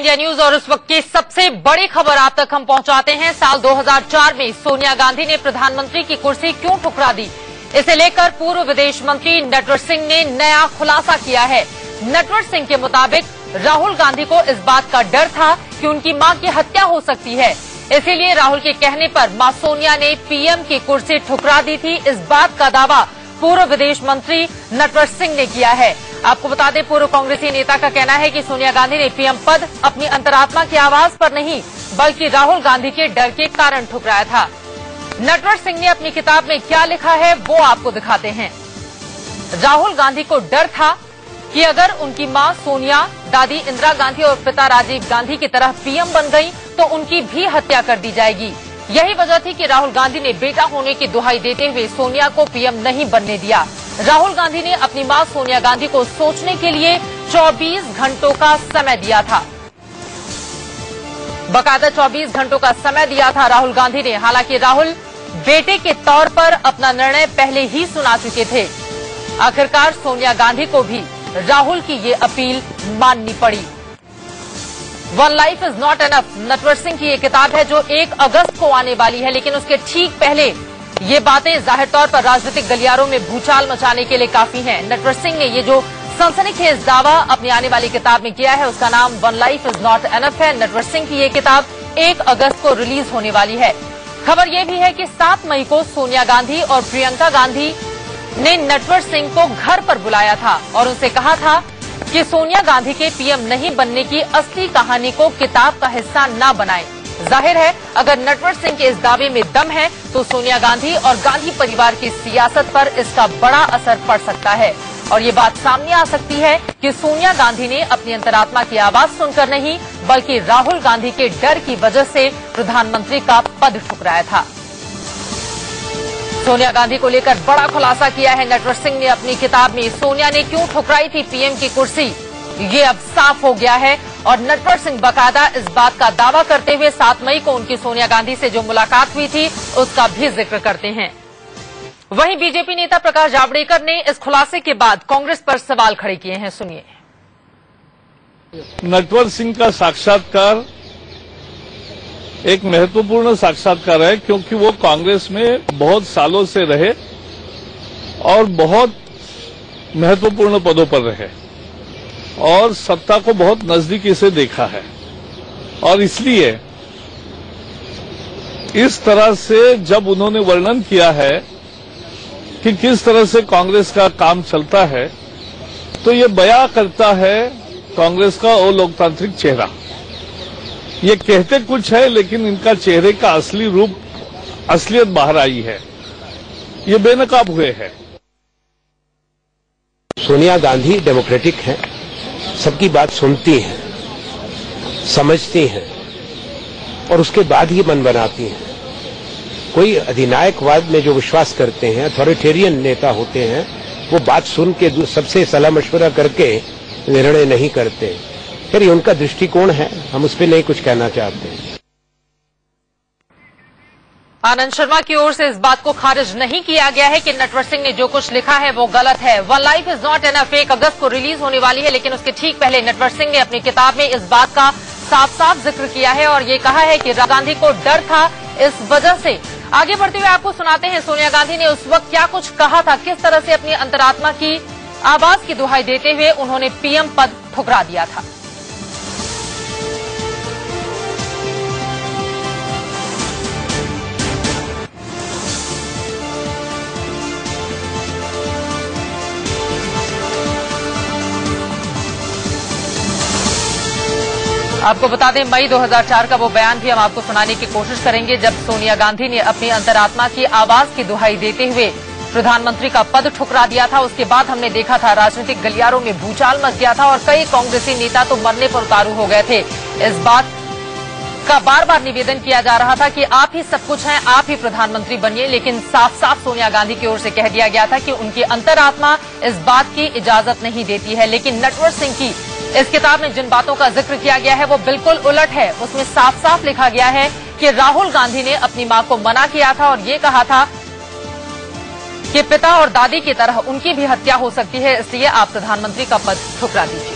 India news और उस वक्त की सबसे बड़ी खबर आप तक हम पहुंचाते हैं। साल 2004 में सोनिया गांधी ने प्रधानमंत्री की कुर्सी क्यों ठुकरा दी, इसे लेकर पूर्व विदेश मंत्री नटवर सिंह ने नया खुलासा किया है। नटवर सिंह के मुताबिक राहुल गांधी को इस बात का डर था कि उनकी मां की हत्या हो सकती है, इसीलिए राहुल के कहने पर मां सोनिया ने पीएम की कुर्सी ठुकरा दी थी। इस बात का दावा पूर्व विदेश मंत्री नटवर सिंह ने किया है। आपको बता दें, पूर्व कांग्रेसी नेता का कहना है कि सोनिया गांधी ने पीएम पद अपनी अंतरात्मा की आवाज पर नहीं बल्कि राहुल गांधी के डर के कारण ठुकराया था। नटवर सिंह ने अपनी किताब में क्या लिखा है वो आपको दिखाते हैं। राहुल गांधी को डर था कि अगर उनकी मां सोनिया, दादी इंदिरा गांधी और पिता राजीव गांधी की तरह पीएम बन गई तो उनकी भी हत्या कर दी जाएगी। यही वजह थी कि राहुल गांधी ने बेटा होने की दुहाई देते हुए सोनिया को पीएम नहीं बनने दिया। राहुल गांधी ने अपनी मां सोनिया गांधी को सोचने के लिए 24 घंटों का समय दिया था, बकायदा 24 घंटों का समय दिया था राहुल गांधी ने। हालांकि राहुल बेटे के तौर पर अपना निर्णय पहले ही सुना चुके थे। आखिरकार सोनिया गांधी को भी राहुल की ये अपील माननी पड़ी। One life is not enough Natwar Singh की ये किताब है जो 1 अगस्त को आने वाली है, लेकिन उसके ठीक पहले ये बातें जाहिर तौर पर राजनीतिक गलियारों में भूचाल मचाने के लिए काफी हैं। नटवर सिंह ने ये जो सनसनीखेज दावा अपनी आने वाली किताब में किया है उसका नाम one life is not enough है। नटवर सिंह की ये किताब 1 अगस्त को रिलीज होने वाली है। खबर यह भी है कि 7 मई को सोनिया गांधी और प्रियंका गांधी ने नटवर सिंह को घर पर बुलाया था और उनसे कहा था कि सोनिया गांधी के पीएम नहीं बनने की असली कहानी को किताब का हिस्सा न बनाएं। जाहिर है अगर नटवर सिंह के इस दावे में दम है तो सोनिया गांधी और गांधी परिवार की सियासत पर इसका बड़ा असर पड़ सकता है और ये बात सामने आ सकती है कि सोनिया गांधी ने अपनी अंतरात्मा की आवाज सुनकर नहीं बल्कि राहुल गांधी के डर की वजह से प्रधानमंत्री का पद ठुकराया था। सोनिया गांधी को लेकर बड़ा खुलासा किया है नटवर सिंह ने अपनी किताब में। सोनिया ने क्यों ठुकराई थी पीएम की कुर्सी, ये अब साफ हो गया है और नटवर सिंह बकायदा इस बात का दावा करते हुए 7 मई को उनकी सोनिया गांधी से जो मुलाकात हुई थी उसका भी जिक्र करते हैं। वहीं बीजेपी नेता प्रकाश जावड़ेकर ने इस खुलासे के बाद कांग्रेस पर सवाल खड़े किए हैं, सुनिए। नटवर सिंह का साक्षात्कार एक महत्वपूर्ण साक्षात्कार है क्योंकि वो कांग्रेस में बहुत सालों से रहे और बहुत महत्वपूर्ण पदों पर रहे और सत्ता को बहुत नजदीकी से देखा है और इसलिए इस तरह से जब उन्होंने वर्णन किया है कि किस तरह से कांग्रेस का काम चलता है तो ये बयां करता है कांग्रेस का अलोकतांत्रिक चेहरा। ये कहते कुछ है लेकिन इनका चेहरे का असली रूप, असलियत बाहर आई है, ये बेनकाब हुए हैं। सोनिया गांधी डेमोक्रेटिक हैं, सबकी बात सुनती हैं, समझती हैं और उसके बाद ही मन बनाती हैं। कोई अधिनायकवाद में जो विश्वास करते हैं, अथॉरिटेरियन नेता होते हैं, वो बात सुन के सबसे सलाह मशवरा करके निर्णय नहीं करते। फिर ये उनका दृष्टिकोण है, हम उस पर नहीं कुछ कहना चाहते हैं। आनंद शर्मा की ओर से इस बात को खारिज नहीं किया गया है कि नटवर सिंह ने जो कुछ लिखा है वो गलत है। One life is not enough 1 अगस्त को रिलीज होने वाली है, लेकिन उसके ठीक पहले नटवर सिंह ने अपनी किताब में इस बात का साफ साफ जिक्र किया है और ये कहा है कि राहुल गांधी को डर था इस वजह से। आगे बढ़ते हुए आपको सुनाते हैं सोनिया गांधी ने उस वक्त क्या कुछ कहा था, किस तरह से अपनी अंतरात्मा की आवाज की दुहाई देते हुए उन्होंने पीएम पद ठुकरा दिया था। आपको बता दें मई 2004 का वो बयान भी हम आपको सुनाने की कोशिश करेंगे जब सोनिया गांधी ने अपनी अंतरात्मा की आवाज की दुहाई देते हुए प्रधानमंत्री का पद ठुकरा दिया था। उसके बाद हमने देखा था राजनीतिक गलियारों में भूचाल मच गया था और कई कांग्रेसी नेता तो मरने पर उतारू हो गए थे। इस बात का बार बार निवेदन किया जा रहा था कि आप ही सब कुछ हैं, आप ही प्रधानमंत्री बनिए, लेकिन साफ साफ सोनिया गांधी की ओर से कह दिया गया था कि उनकी अंतरात्मा इस बात की इजाजत नहीं देती है। लेकिन नटवर सिंह की इस किताब में जिन बातों का जिक्र किया गया है वो बिल्कुल उलट है। उसमें साफ साफ लिखा गया है कि राहुल गांधी ने अपनी मां को मना किया था और ये कहा था कि पिता और दादी की तरह उनकी भी हत्या हो सकती है, इसलिए आप प्रधानमंत्री का पद ठुकरा दीजिए।